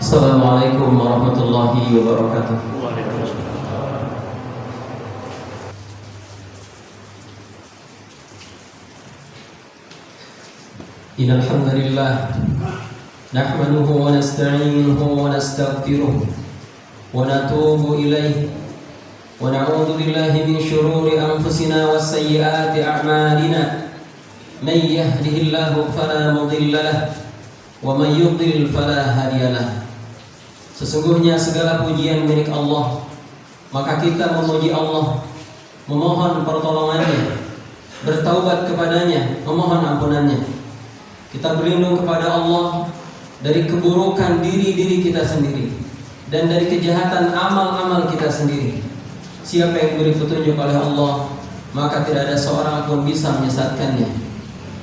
Assalamualaikum warahmatullahi wabarakatuh. Innal hamdalillah nahmaduhu wa nasta'inuhu wa nastaghfiruh wa natubu ilayhi wa na'udzu billahi min shururi anfusina wa sayyiati a'malina. May yahdihillahu fala mudilla lahu wa may yudlil fala hadiya lahu. Sesungguhnya segala pujian milik Allah, maka kita memuji Allah, memohon pertolongannya, bertaubat kepadanya, memohon ampunannya. Kita berlindung kepada Allah dari keburukan diri kita sendiri dan dari kejahatan amal-amal kita sendiri. Siapa yang diberi petunjuk oleh Allah, maka tidak ada seorang pun bisa menyesatkannya.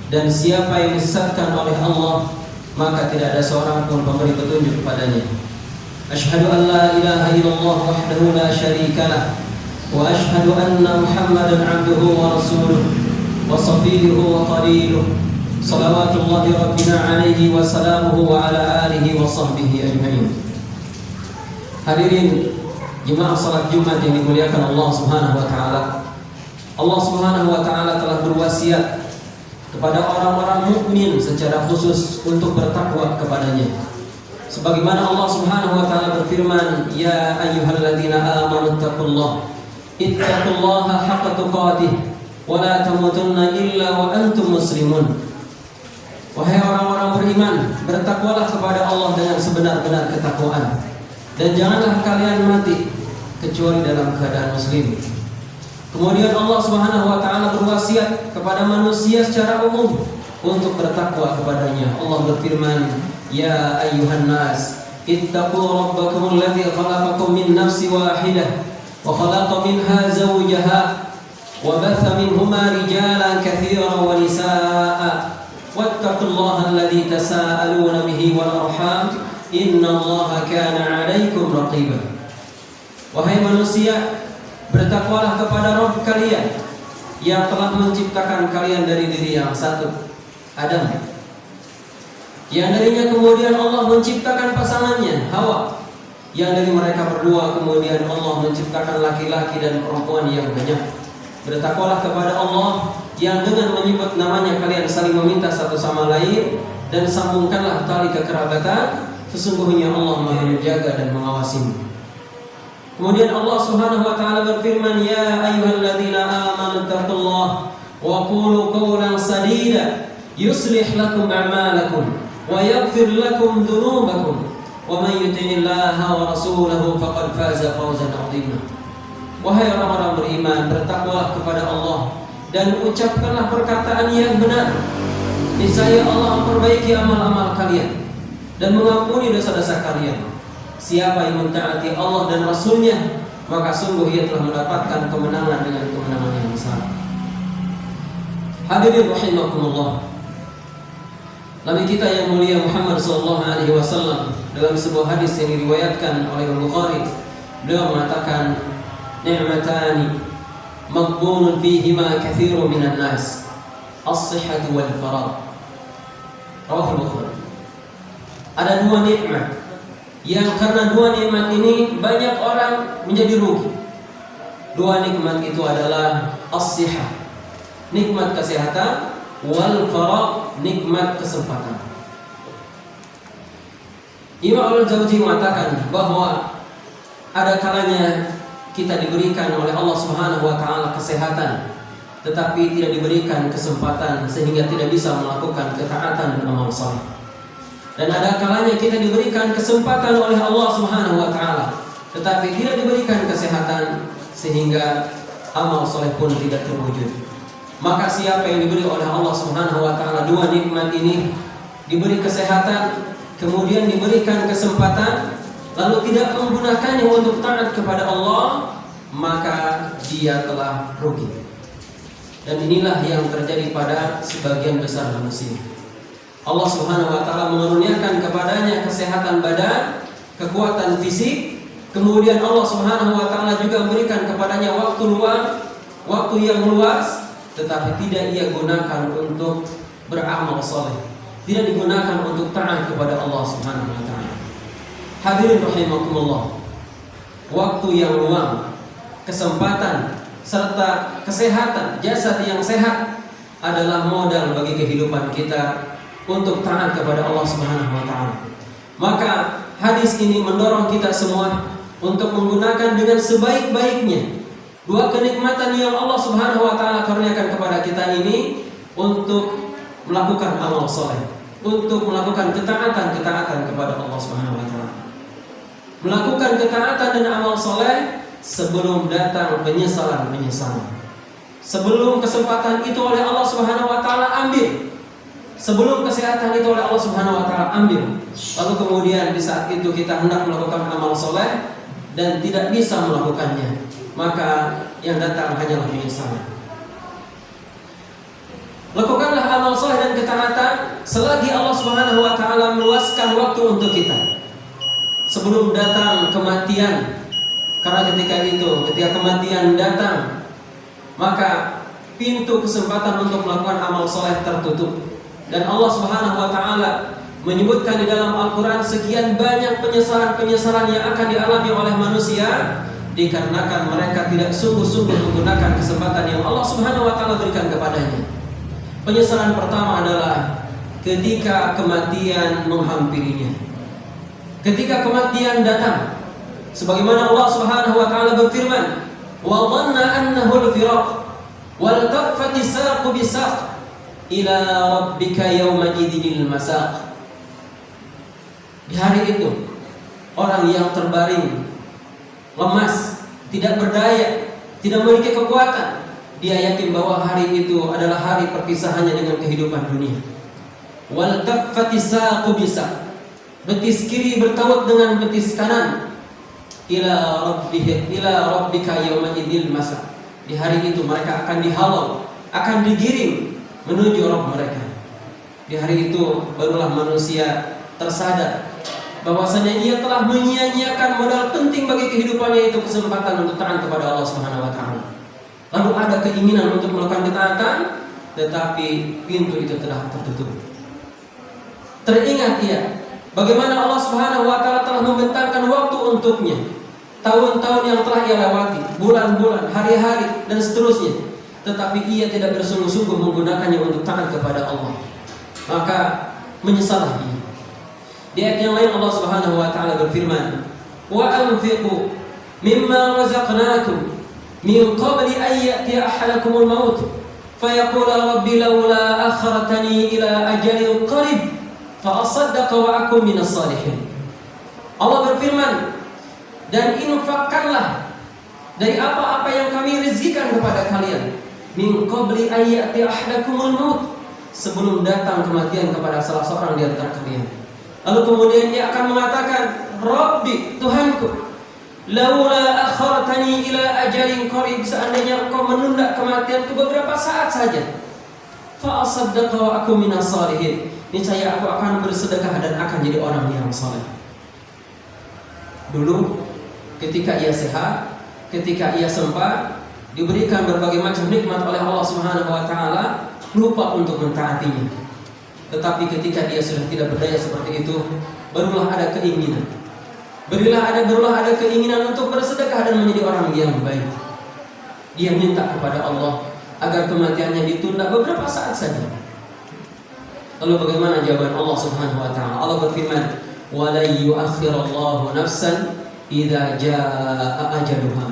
Dan siapa yang disesatkan oleh Allah, maka tidak ada seorang pun pemberi petunjuk kepadanya. Asyhadu an la ilaha illallah wahdahu la syarika lah wa asyhadu anna Muhammadan 'abduhu wa rasuluh wa safiyuhu wa khaliluh salawatullahi rabbina alaihi wa salamuhu wa ala alihi wa sahbihi ajma'in. Hadirin jemaah salat Jumat yang dimuliakan Allah Subhanahu wa taala. Allah Subhanahu wa taala telah berwasiat kepada orang-orang mukmin secara khusus untuk bertakwa kepadanya. Sebagaimana Allah Subhanahu wa taala berfirman, "Ya ayyuhalladzina amanu taqullaha ittaqullaha haqqa tuqatih wa la tamutunna illa wa antum muslimun." Wahai orang-orang beriman, bertakwalah kepada Allah dengan sebenar-benar ketakwaan, dan janganlah kalian mati kecuali dalam keadaan muslim. Kemudian Allah Subhanahu wa taala berwasiat kepada manusia secara umum untuk bertakwa kepadanya. Allah berfirman, "Ya ayyuhan nas, ittaqu rabbakum alladzi khalaqakum min nafsin wahidah wa khalaqa minha zawjaha wa batha minhuma rijalan katsiran wa nisaa'a wattaqullaha alladzi tasaaluna bihi wal arham innallaha kana 'alaikum raqiba." Wahai manusia, bertakwalah kepada Rabb kalian yang telah menciptakan kalian dari diri yang satu, Adam, yang darinya kemudian Allah menciptakan pasangannya, Hawa, yang dari mereka berdua kemudian Allah menciptakan laki-laki dan perempuan yang banyak. Bertakwalah kepada Allah yang dengan menyebut namanya kalian saling meminta satu sama lain, dan sambungkanlah tali kekerabatan. Sesungguhnya Allah Maha menjaga dan mengawasimu. Kemudian Allah Subhanahu wa taala berfirman, "Ya ayyuhalladzina amanu taqullaha wa qulu qawlan sadida yuslih lakum a'malakum wa yaghfir lakum dhunubakum wa may yuti'illaha wa rasulahu faqad faza fawzan 'azima." Wahai orang-orang beriman, bertakwalah kepada Allah dan ucapkanlah perkataan yang benar. Niscaya Allah memperbaiki amal-amal kalian dan mengampuni dosa-dosa kalian. Siapa yang mentaati Allah dan Rasulnya, maka sungguh ia telah mendapatkan kemenangan dengan kemenangan yang besar. Hadirin rahimakumullah, Nabi kita yang mulia Muhammad sallallahu alaihi wasallam dalam sebuah hadis yang diriwayatkan oleh Bukhari, beliau mengatakan, "Ni'matani maghbunun fihima katsirun minan nas, as-sihhatu wal faragh." Rawahu Bukhari. Ada dua nikmat yang karena dua nikmat ini banyak orang menjadi rugi. Dua nikmat itu adalah as-sihhah, nikmat kesehatan, wal faragh, nikmat kesempatan. Imam Al-Jauzi mengatakan bahwa ada kalanya kita diberikan oleh Allah Subhanahu wa taala kesehatan, tetapi tidak diberikan kesempatan sehingga tidak bisa melakukan ketaatan dan amal saleh. Dan ada kalanya kita diberikan kesempatan oleh Allah Subhanahu wa taala, tetapi tidak diberikan kesehatan sehingga amal saleh pun tidak terwujud. Maka siapa yang diberi oleh Allah Subhanahu wa taala dua nikmat ini, diberi kesehatan, kemudian diberikan kesempatan, lalu tidak menggunakannya untuk taat kepada Allah, maka dia telah rugi. Dan inilah yang terjadi pada sebagian besar manusia. Allah Subhanahu wa taala mengaruniakan kepadanya kesehatan badan, kekuatan fisik, kemudian Allah Subhanahu wa taala juga memberikan kepadanya waktu luang, waktu yang luas, tetapi tidak ia gunakan untuk beramal saleh, tidak digunakan untuk taat kepada Allah Subhanahu wa taala. Hadirin rahimakumullah, waktu yang luang, kesempatan serta kesehatan, jasad yang sehat adalah modal bagi kehidupan kita untuk taat kepada Allah Subhanahu wa taala. Maka hadis ini mendorong kita semua untuk menggunakan dengan sebaik-baiknya dua kenikmatan yang Allah Subhanahu wa taala karuniakan kepada kita ini untuk melakukan amal soleh, untuk melakukan ketaatan kepada Allah Subhanahu wa taala. Melakukan ketaatan dan amal soleh sebelum datang penyesalan. Sebelum kesempatan itu oleh Allah Subhanahu wa taala ambil. Sebelum kesehatan itu oleh Allah Subhanahu wa taala ambil. Lalu kemudian di saat itu kita hendak melakukan amal soleh dan tidak bisa melakukannya, maka yang datang hanyalah penyesalan. Lakukanlah amal soleh dan ketaatan selagi Allah Subhanahu wa taala meluaskan waktu untuk kita sebelum datang kematian. Karena ketika kematian datang, maka pintu kesempatan untuk melakukan amal soleh tertutup. Dan Allah Subhanahu wa taala menyebutkan di dalam Al-Quran sekian banyak penyesalan-penyesalan yang akan dialami oleh manusia dikarenakan mereka tidak sungguh-sungguh menggunakan kesempatan yang Allah Subhanahu wa taala berikan kepadanya. Penyesalan pertama adalah ketika kematian menghampirinya. Ketika kematian datang, sebagaimana Allah Subhanahu wa taala berfirman, "Wa dhanna annahu al-firaq wal taffati saqu bisaq ila rabbika yawma idzil masaq." Di hari itu, orang yang terbaring, lemas, tidak berdaya, tidak memiliki kekuatan, dia yakin bahwa hari itu adalah hari perpisahannya dengan kehidupan dunia. Wal taffati saqu bisaq, betis kiri bertaut dengan betis kanan. Ila rabbika yawma idzil masaq. Di hari itu mereka akan dihalau, akan digiring menuju Rabb mereka. Di hari itu barulah manusia tersadar bahwasanya ia telah menyia-nyiakan modal penting bagi kehidupannya, itu kesempatan untuk taat kepada Allah Subhanahu wa taala. Lalu ada keinginan untuk melakukan ketaatan, tetapi pintu itu telah tertutup. Teringat ia bagaimana Allah Subhanahu wa taala telah membentangkan waktu untuknya, tahun-tahun yang telah ia lewati, bulan-bulan, hari-hari dan seterusnya, tetapi ia tidak bersungguh-sungguh menggunakannya untuk taat kepada Allah. Maka menyesallah ia. Di ayat yang lain Allah Subhanahu wa taala berfirman, "Wa anfiqu mimma razaqnakum min qabli an ya'tiya ahadakumul maut fayaqula rabbi laula akhartani ila ajalin qarib fa asaddaqa wa akun minas salihin." Allah berfirman, dan infakkanlah dari apa-apa yang kami rezekikan kepada kalian min qabli an ya'tiya ahadakumul maut, sebelum datang kematian kepada salah seorang di antara kalian. Lalu kemudian ia akan mengatakan, Rabbi, Tuhanku, laula akhartani ila ajalin qarib, seandainya engkau menunda kematianku beberapa saat saja, fa asaddaqa wa aku minas salihin, niscaya aku akan bersedekah dan akan jadi orang yang saleh. Dulu ketika ia sehat, ketika ia sempat, diberikan berbagai macam nikmat oleh Allah Subhanahu wa taala, lupa untuk mentaatinya. Tetapi ketika dia sudah tidak berdaya seperti itu, barulah ada keinginan. Barulah ada keinginan untuk bersedekah dan menjadi orang yang baik. Dia minta kepada Allah agar kematiannya ditunda beberapa saat saja. Lalu bagaimana jawaban Allah Subhanahu wa taala? Allah berfirman, "Wa la yu'akhirallahu nafsan idza jaa ajaluha."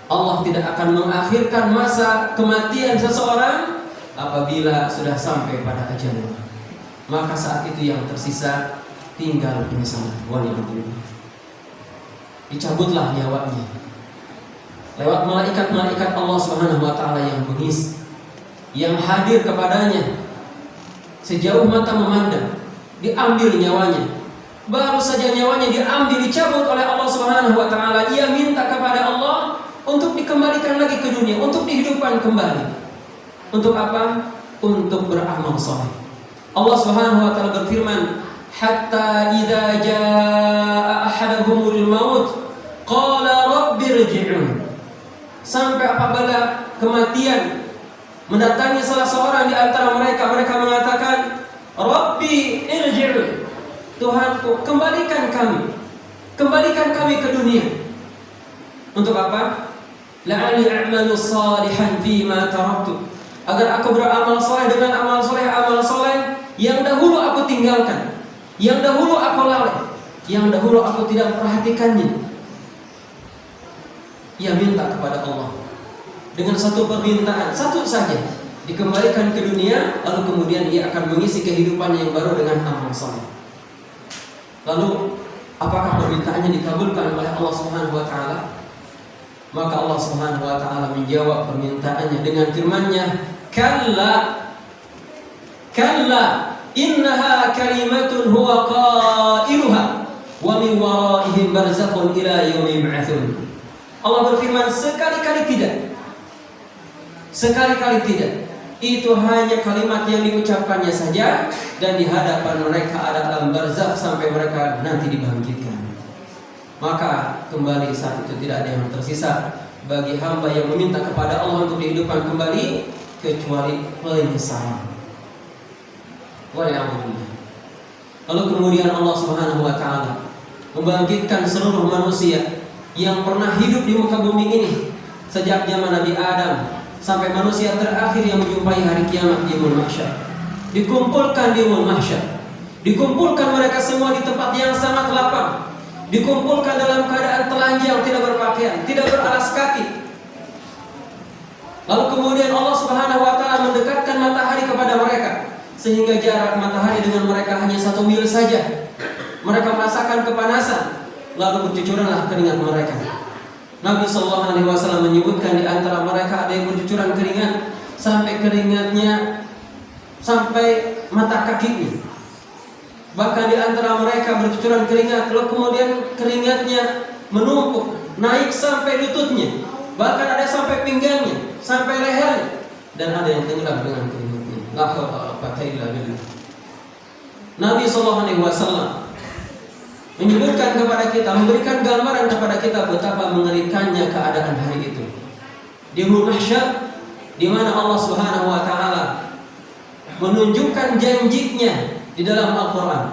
Allah tidak akan mengakhirkan masa kematian seseorang apabila sudah sampai pada ajalnya. Maka saat itu yang tersisa tinggal penyesalan. Waliyadzubillah. Dicabutlah nyawanya lewat malaikat-malaikat Allah Subhanahu wa taala yang bengis, yang hadir kepadanya sejauh mata memandang, diambil nyawanya. Baru saja nyawanya diambil, dicabut oleh Allah Subhanahu wa taala, ia minta kepada Allah untuk dikembalikan lagi ke dunia, untuk dihidupkan kembali. Untuk apa? Untuk beramal saleh. Allah Subhanahu wa taala berfirman, "Hatta idza jaa ahaduhumul maut qala rabbi irji'un." Sampai apabila kematian mendatangi salah seorang di antara mereka, mereka mengatakan, "Rabbi irji'un." Tuhanku, kembalikan kami. kami ke dunia. Untuk apa? La'alli a'malu salihan fima taraktu, agar aku beramal soleh dengan amal soleh yang dahulu aku tinggalkan, yang dahulu aku lalai, yang dahulu aku tidak memperhatikannya. Ia minta kepada Allah dengan satu permintaan, satu saja, dikembalikan ke dunia, lalu kemudian ia akan mengisi kehidupannya yang baru dengan amal soleh. Lalu apakah permintaannya dikabulkan oleh Allah Subhanahu wa taala? Maka Allah Subhanahu wa taala menjawab permintaannya dengan firman-Nya, "Kalla innaha kalimatun huwa qailuha wa min waraihim barzakhun ila yaumi yub'atsun." Allah berfirman, sekali-kali tidak. Itu hanya kalimat yang diucapkannya saja, dan di hadapan mereka ada alam barzakh sampai mereka nanti dibangkitkan. Maka kembali saat itu tidak ada yang tersisa bagi hamba yang meminta kepada Allah untuk dihidupkan kembali kecuali penyesalan. Waliyahumullah. Lalu kemudian Allah Subhanahu wa taala membangkitkan seluruh manusia yang pernah hidup di muka bumi ini sejak zaman Nabi Adam sampai manusia terakhir yang menjumpai hari kiamat di yaumul mahsyar. Dikumpulkan di yaumul mahsyar. Dikumpulkan mereka semua di tempat yang sangat lapang. Dikumpulkan dalam keadaan telanjang, tidak berpakaian, tidak beralas kaki. Lalu kemudian Allah Subhanahu wa taala mendekatkan matahari kepada mereka, sehingga jarak matahari dengan mereka hanya 1 mil saja. Mereka merasakan kepanasan, lalu bercucuranlah keringat mereka. Nabi sallallahu alaihi wasallam menyebutkan di antara mereka ada yang bercucuran keringat sampai keringatnya sampai mata kakinya. Bahkan di antara mereka bercucuran keringat, lalu kemudian keringatnya menumpuk naik sampai lututnya, bahkan ada sampai pinggangnya, sampai lehernya, dan ada yang tenggelam dengan keringatnya. La haula wala quwwata illa billah. Nabi sallallahu alaihi wasallam menyebutkan kepada kita, memberikan gambaran kepada kita betapa mengerikannya keadaan hari itu di yaumul mahsyar, di mana Allah Subhanahu wa taala menunjukkan janjinya di dalam Al-Quran.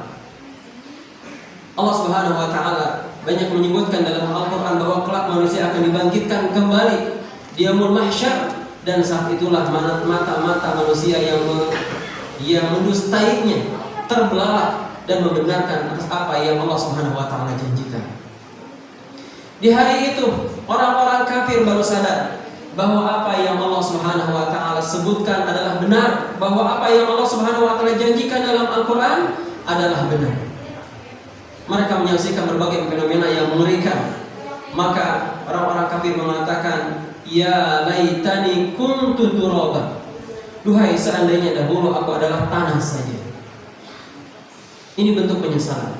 Allah Subhanahu wa ta'ala banyak menyebutkan dalam Al-Quran bahwa kelak manusia akan dibangkitkan kembali di yaumul mahsyar, dan saat itulah mata-mata manusia yang mendustainya terbelalak dan membenarkan atas apa yang Allah Subhanahu wa ta'ala janjikan. Di hari itu orang-orang kafir baru sadar bahwa apa yang Allah Subhanahu wa taala sebutkan adalah benar, bahwa apa yang Allah Subhanahu wa taala janjikan dalam Al-Qur'an adalah benar. Mereka menyaksikan berbagai fenomena yang mengerikan. Maka orang-orang kafir mengatakan, "Ya laitani kuntu turaban." Duhai seandainya dahulu aku adalah tanah saja. Ini bentuk penyesalan.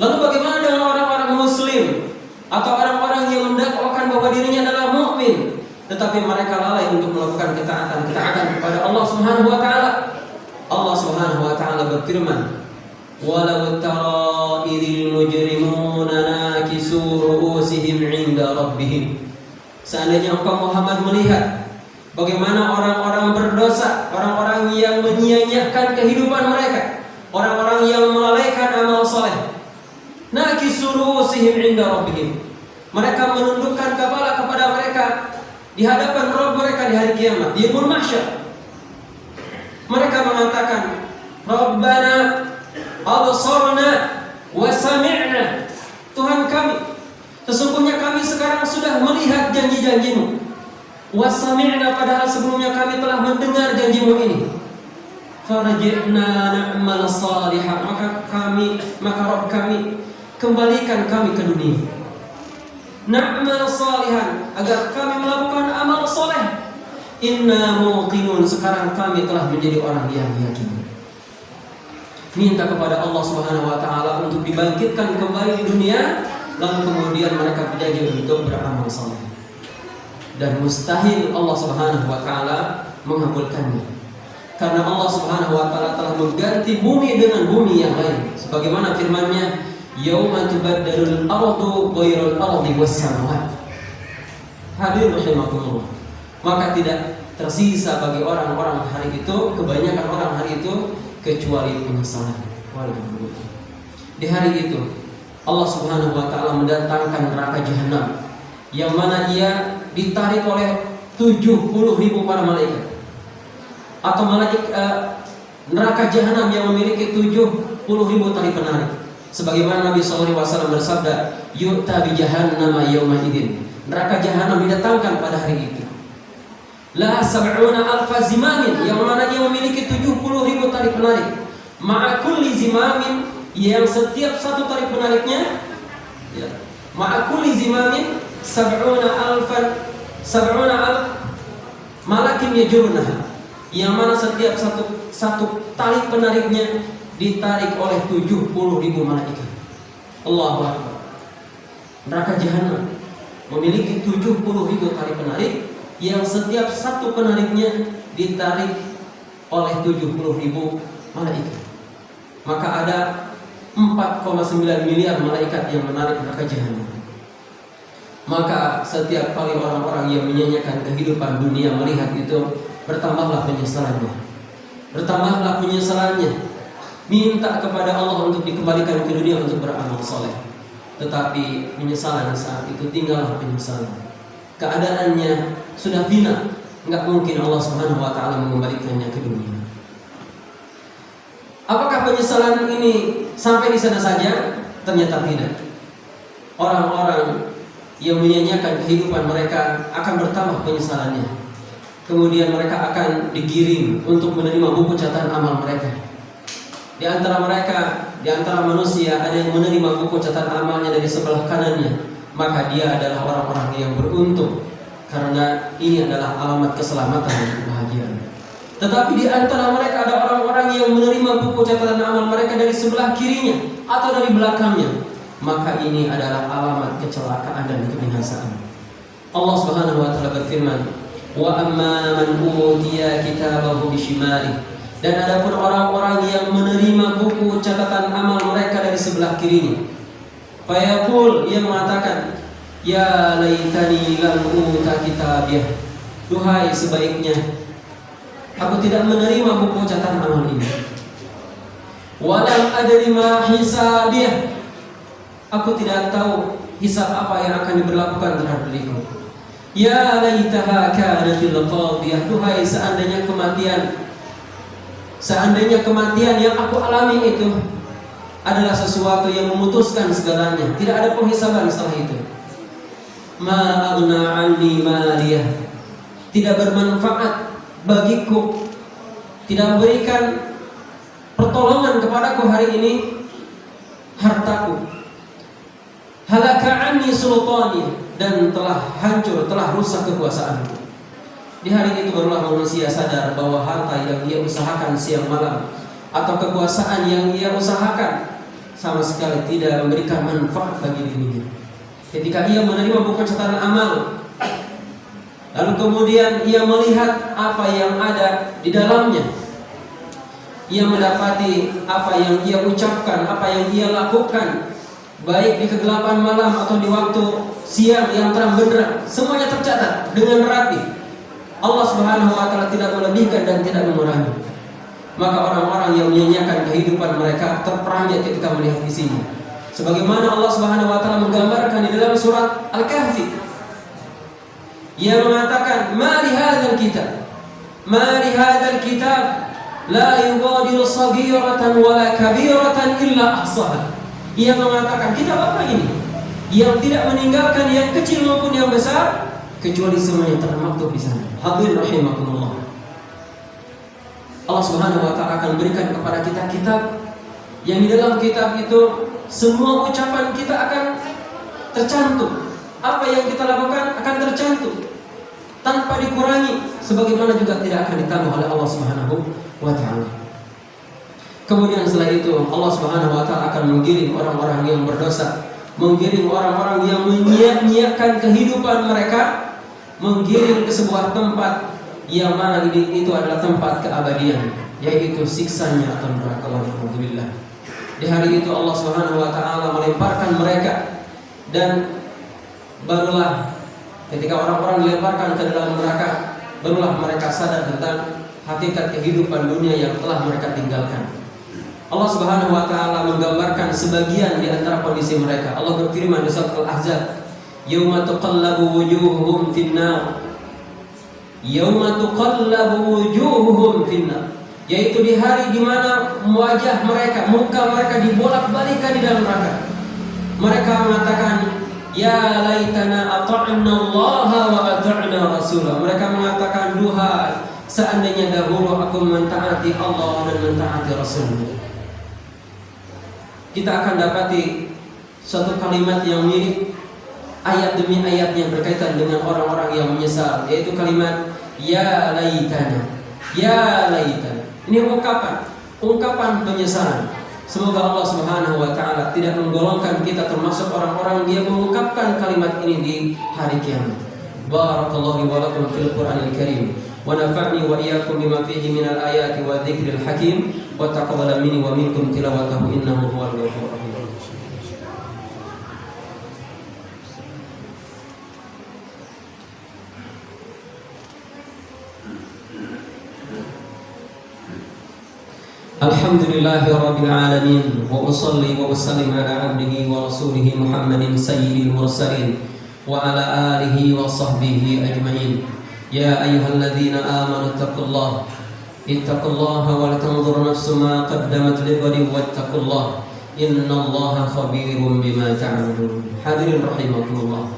Lalu bagaimana dengan orang-orang muslim atau orang-orang yang mendakwakan bahwa dirinya adalah mukmin, tetapi mereka lalai untuk melakukan ketaatan kepada Allah Subhanahu wa taala? Allah Subhanahu wa taala berfirman, "Walau tara idzil mujrimuna nakisu ru'usihim 'inda rabbihim." Seandainya engkau Muhammad melihat bagaimana orang-orang berdosa, orang-orang yang menyia-nyiakan kehidupan mereka, orang-orang yang melalaikan amal saleh, nakisu ru'usihim 'inda rabbihim, mereka menundukkan kepala kepada mereka di hadapan Rabb mereka di hari kiamat, di yaumul mahsyar. Mereka mengatakan, "Rabbana absarna wa sami'na." Tuhan kami, sesungguhnya kami sekarang sudah melihat janji-janjimu. Wa sami'na, padahal sebelumnya kami telah mendengar janjimu ini. Farji'na na'mal salihah, maka Rabb kami, kembalikan kami ke dunia. Na'mal salihan, agar kami melakukan amal soleh. Inna muqinun, sekarang kami telah menjadi orang yang yakin. Minta kepada Allah Subhanahu wa taala untuk dibangkitkan kembali di dunia, lalu kemudian mereka berjanji untuk beramal soleh. Dan mustahil Allah Subhanahu wa taala mengabulkannya, karena Allah Subhanahu wa taala telah mengganti bumi dengan bumi yang lain, sebagaimana firman-Nya, "Yauma tubaddalul ardu ghairul ardi was samawat." Hadirin rahimakumullah. Maka tidak tersisa bagi orang-orang hari itu, kebanyakan orang hari itu, kecuali penyesalan. Di hari itu Allah Subhanahu wa taala mendatangkan neraka jahanam yang mana ia ditarik oleh 70.000 para malaikat. Atau neraka jahanam yang memiliki 70.000 tali penarik. Sebagaimana Nabi sallallahu alaihi wasallam bersabda, "Yu'ta bi jahannama yauma idzin." Neraka jahanam didatangkan pada hari itu. La sab'una alfa zimamin, yang mana ia memiliki 70.000 tali penarik. Ma'a kulli zimamin, yang setiap satu tali penariknya ya, ma'a kulli zimamin sab'una alf malakin yajurnaha, yang mana setiap satu tali penariknya ditarik oleh 70.000 malaikat. Allahu Akbar. Neraka jahanam memiliki 70.000 tali penarik yang setiap satu penariknya ditarik oleh 70.000 malaikat. Maka ada 4,9 miliar malaikat yang menarik neraka jahanam. Maka setiap kali orang-orang yang menyanyiakan kehidupan dunia melihat itu, bertambahlah penyesalannya. Bertambahlah penyesalannya. Minta kepada Allah untuk dikembalikan ke dunia untuk beramal soleh. Tetapi penyesalan saat itu tinggallah penyesalan. Keadaannya sudah bina, enggak mungkin Allah Subhanahu wa taala mengembalikannya ke dunia. Apakah penyesalan ini sampai di sana saja? Ternyata tidak. Orang-orang yang menyanyiakan kehidupan mereka akan bertambah penyesalannya. Kemudian mereka akan digiring untuk menerima buku catatan amal mereka. Di antara mereka, di antara manusia, ada yang menerima buku catatan amalnya dari sebelah kanannya. Maka dia adalah orang-orang yang beruntung, karena ini adalah alamat keselamatan dan kebahagiaan. Tetapi di antara mereka ada orang-orang yang menerima buku catatan amal mereka dari sebelah kirinya atau dari belakangnya. Maka ini adalah alamat kecelakaan dan kebinasaan. Allah Subhanahu wa taala berfirman, "Wa amma man utiya kitabahu bishimalihi." Dan adapun orang-orang yang menerima buku catatan amal mereka dari sebelah kirinya, fayaqul, ia mengatakan, "Ya laitani lam uta kitabiyah." Duhai sebaiknya aku tidak menerima buku catatan amal ini. Walam adri ma hisabiyah. Aku tidak tahu hisab apa yang akan diberlakukan terhadap diriku. Ya laitaha kanatil qadiyah. Duhai seandainya kematian yang aku alami itu adalah sesuatu yang memutuskan segalanya, tidak ada penghisaban setelah itu. Ma aghna anni maliyah. Tidak bermanfaat bagiku, tidak memberikan pertolongan kepadaku hari ini hartaku. Halaka anni sultani, dan telah hancur, telah rusak kekuasaanku. Di hari itu barulah manusia sadar bahwa harta yang ia usahakan siang malam atau kekuasaan yang ia usahakan sama sekali tidak memberikan manfaat bagi dirinya. Ketika ia menerima buku catatan amal, lalu kemudian ia melihat apa yang ada di dalamnya, ia mendapati apa yang ia ucapkan, apa yang ia lakukan, baik di kegelapan malam atau di waktu siang yang terang benderang, semuanya tercatat dengan rapi. Allah Subhanahu wa taala tidak melebihkan dan tidak mengurangi. Maka orang-orang yang menyanyiakan kehidupan mereka terperanjat ketika melihat di sini. Sebagaimana Allah Subhanahu wa taala menggambarkan di dalam surat Al-Kahfi. Ia mengatakan, "Ma li hadzal kitab? Ma li hadzal kitab la yughadiru shaghiratan wala kabiratan illa ahsaha." Ia mengatakan, kitab apa ini? Yang tidak meninggalkan yang kecil maupun yang besar, kecuali semuanya termaktub di sana. Hadirin rahimakumullah. Allah Subhanahu wa taala akan berikan kepada kita kitab yang di dalam kitab itu semua ucapan kita akan tercantum. Apa yang kita lakukan akan tercantum tanpa dikurangi, sebagaimana juga tidak akan ditambah oleh Allah Subhanahu wa taala. Kemudian setelah itu Allah Subhanahu wa taala akan menggiring orang-orang yang berdosa, menggiring orang-orang yang menyia-nyiakan kehidupan mereka, menggiring ke sebuah tempat yang mana itu adalah tempat keabadian, yaitu siksanya atau neraka. Alhamdulillah. Di hari itu Allah Subhanahu wa taala melemparkan mereka, dan barulah ketika orang-orang dilemparkan ke dalam neraka, barulah mereka sadar tentang hakikat kehidupan dunia yang telah mereka tinggalkan. Allah Subhanahu wa taala menggambarkan sebagian di antara kondisi mereka. Allah berfirman di surat Al-Ahzab, "Yauma tuqallabu wujuhuhum fin-nar." Yauma tuqallabu wujuhuhum fin-nar, yaitu di hari di mana wajah mereka, muka mereka dibolak-balikkan di dalam neraka. Mereka mengatakan, "Ya laitana ata'na Allah wa ata'na Rasulah." Mereka mengatakan, "Duhai, seandainya dahulu aku mentaati Allah dan mentaati Rasul." Kita akan dapati suatu kalimat yang mirip ayat demi ayat yang berkaitan dengan orang-orang yang menyesal, yaitu kalimat ya laitana, ya laitana. Ini ungkapan penyesalan. Semoga Allah Subhanahu wa taala tidak menggolongkan kita termasuk orang-orang yang mengungkapkan kalimat ini di hari kiamat. Barakallahu wa lakum fil Qur'anil Karim wa nafa'ni wa iyyakum bima fihi minal ayati wa dzikril hakim wa taqabbal minni wa minkum tilawatahu innahu huwal ghafurur rahim. Alhamdulillahi Rabbil Alamin, wa usalli wa usallim ala abdihi wa rasulihi Muhammadin sayyidil mursalin wa ala alihi wa sahbihi ajma'in. Ya ayyuhalladzina amanu ittaqullaha wa tanzur nafsum ma qaddamat lighadin wattaqullaha innallaha khabirum bima ta'malun. Hadirin rahimakumullah,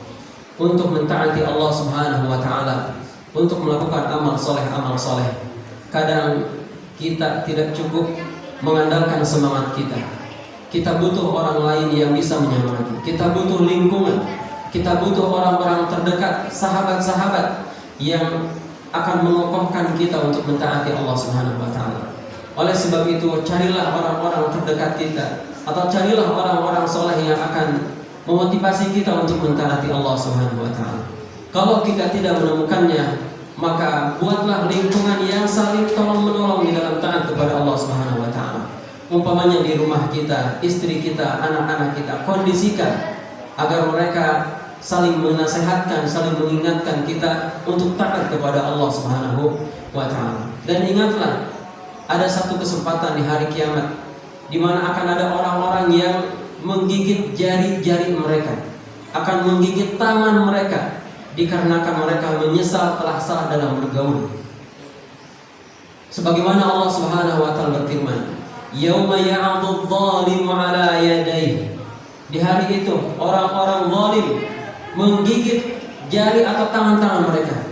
untuk mentaati Allah Subhanahu wa taala, untuk melakukan amal saleh, kadang kita tidak cukup mengandalkan semangat kita. Kita butuh orang lain yang bisa menyemangati. Kita butuh lingkungan. Kita butuh orang-orang terdekat, sahabat-sahabat yang akan mengokohkan kita untuk mentaati Allah Subhanahu wa taala. Oleh sebab itu, carilah orang-orang terdekat kita, atau carilah orang-orang soleh yang akan memotivasi kita untuk mentaati Allah Subhanahu wa taala. Kalau kita tidak menemukannya, maka buatlah lingkungan yang saling tolong-menolong di dalam taat kepada Allah Subhanahu wa taala. Umpamanya di rumah kita, istri kita, anak-anak kita, kondisikan agar mereka saling menasehatkan, saling mengingatkan kita untuk taat kepada Allah Subhanahu wa taala. Dan ingatlah, ada satu kesempatan di hari kiamat di mana akan ada orang-orang yang menggigit jari-jari mereka, akan menggigit tangan mereka, dikarenakan mereka menyesal telah salah dalam bergaul. Sebagaimana Allah Subhanahu wa taala berfirman, "Yauma ya'adhu adh-dhalimu 'ala yadayhi." Di hari itu orang-orang zalim menggigit jari atau tangan-tangan mereka.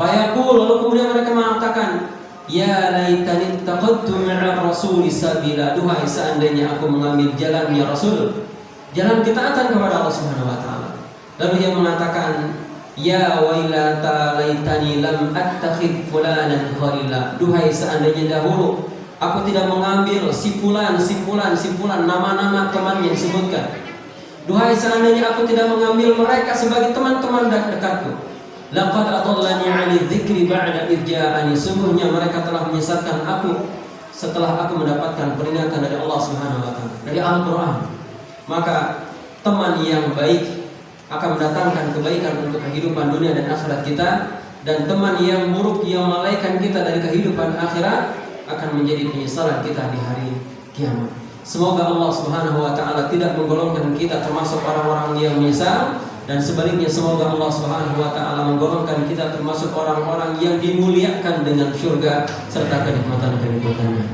Fayaqul, lalu kemudian mereka mengatakan, "Ya laitani ittaqadtu ma'a rasuli sabila." Duhai, seandainya aku mengambil jalannya Rasul, jalan ketaatan kepada Allah Subhanahu wa taala. Lalu ia mengatakan, "Ya wailata laitani lam attakhid fulanan khalila." Duhai, seandainya dahulu aku tidak mengambil si fulan nama-nama teman yang disebutkan. Duhai, seandainya aku tidak mengambil mereka sebagai teman-teman dekatku. Laqad adallani 'ani dzikri ba'da idh ja'ani. Sungguhnya mereka telah menyesatkan aku setelah aku mendapatkan peringatan dari Allah Subhanahu wa taala, dari Al-Qur'an. Maka teman yang baik akan mendatangkan kebaikan untuk kehidupan dunia dan akhirat kita, dan teman yang buruk yang melalaikan kita dari kehidupan akhirat akan menjadi penyesalan kita di hari kiamat. Semoga Allah Subhanahu wa taala tidak menggolongkan kita termasuk orang-orang yang menyesal, dan sebaliknya semoga Allah Subhanahu wa taala menggolongkan kita termasuk orang-orang yang dimuliakan dengan syurga serta kenikmatan-kenikmatannya.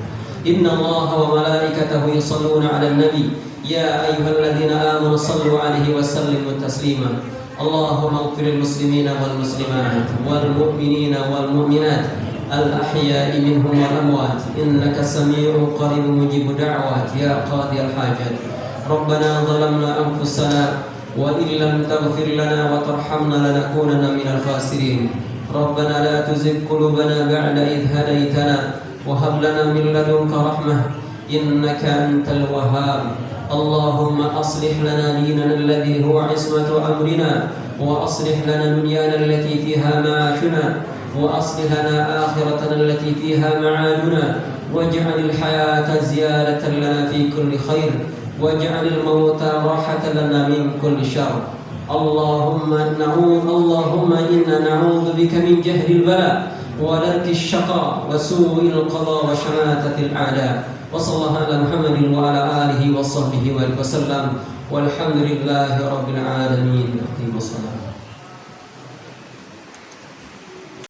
Innallaha wa malaikatahu yusholluna 'alan nabi. Ya ayyuhalladzina amanu shallu 'alaihi wa sallimu taslima. Allahumma ighfiril muslimina wal muslimat wal mu'minina wal mu'minat al-ahya'i minhum wal amwat innaka samii'un qaribun mujibud da'wat ya qadiyal hajat. Rabbana zalamna anfusana wa in lam taghfir lana wa tarhamna lanakunanna minal khasirin. Rabbana la tuzigh qulubana ba'da idh hadaytana wa hab lana min ladunka rahmah innaka antal wahhab. Allahumma aslih lana dinana alladhi huwa ismatu amrina wa aslih lana dunyana allati fiha ma'ashuna wa aslih lana akhiratana allati fiha ma'aduna waj'alil hayata ziyadatan lana fi kulli khair waj'alil mauta rahatan lana min kulli syarr. Allahumma inna na'udzu bika min jahdil bala ودرك الشقاء وسوء القضاء وشماتة الأعداء. وصلى الله على محمد وعلى آله وصحبه وسلم والحمد لله رب العالمين. أقيموا الصلاة.